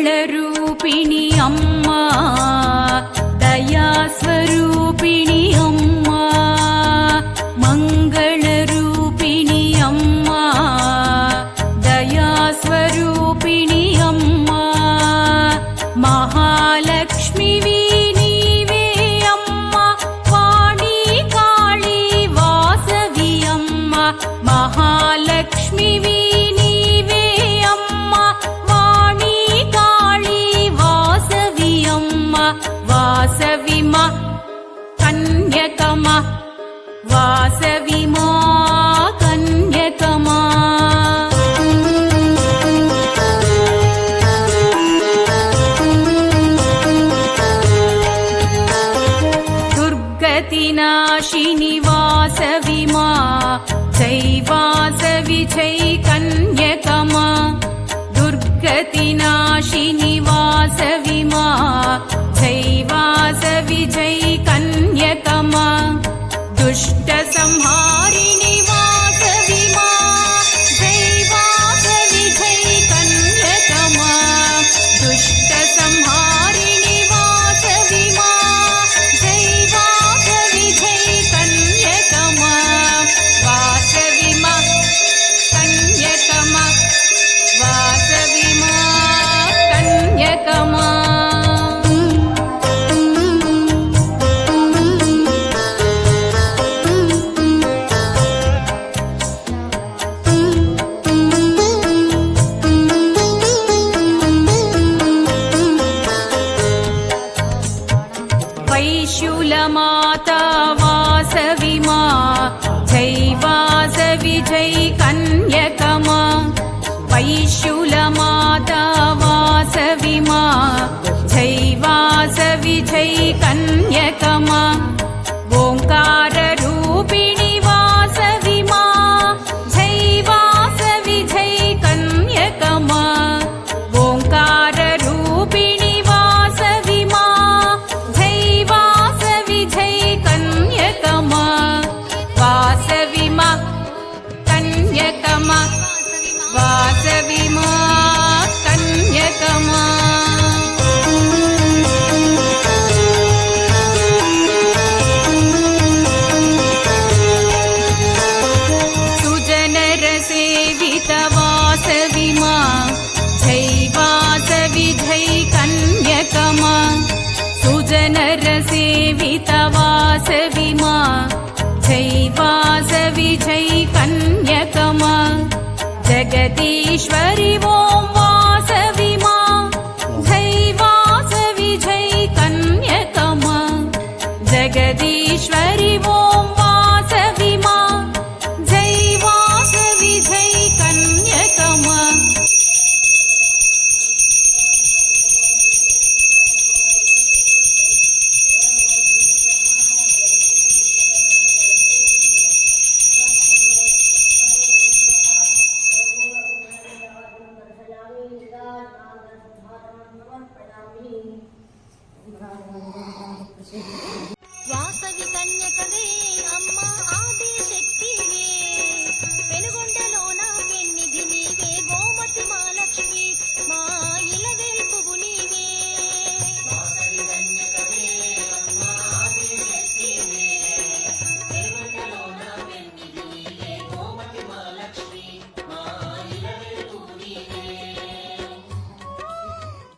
మంగళరూపిణి అమ్మా దయాస్వరూపిణి అమ్మా మంగళరూపిణి అమ్మా దయాస్వరూపిణి అమ్మా మహాలక్ష్మివి నీవే అమ్మా వాణి కాళీ వాసవి అమ్మా మహాలక్ష్మివి వాసవిమా కన్యకమా వాసవిమా కన్యకమా దుర్గతి నాశిని వాసవిమా జై వాసవి జై కన్యకమా దుర్గతి నాశిని వాసవిమా జై వాసవి జై కన్యకమా దుష్ట సంహారిణి వాసవిమా జై వాసవి జై కన్యకమా దుష్ట సంహారిణి వాసవిమా జై వాసవి జై కన్యకమా వాసవిమా కన్యకమా వాసవిమా కన్యకమా వైశూలమాతా వాసవిమా జై వాసవి జై కన్యకమా వైశూలమాతా వాసవిమా జై వాసవి జై కన్యకమా ఓంకార రూపిణి వాసవిమా జై వాసవి జై కన్యకమా ఓంకార రూపిణి వాసవిమా జై వాసవి జై కన్యకమా వాసవిమా కన్యకమా వాసవిమా కన్యకమా సుజనర సేవిత వాసవిమా జై వాసవి జై కన్యకమా సుజనర సేవిత వాసవిమా జై వాసవి జై కన్యకమా జగదీశ్వరి ఓం వాసవిమా జై వాసవి జై కన్యకమా జగదీశ్వరి ఓం వాసవిమా జై వాసవి జై కన్యకమా Gracias.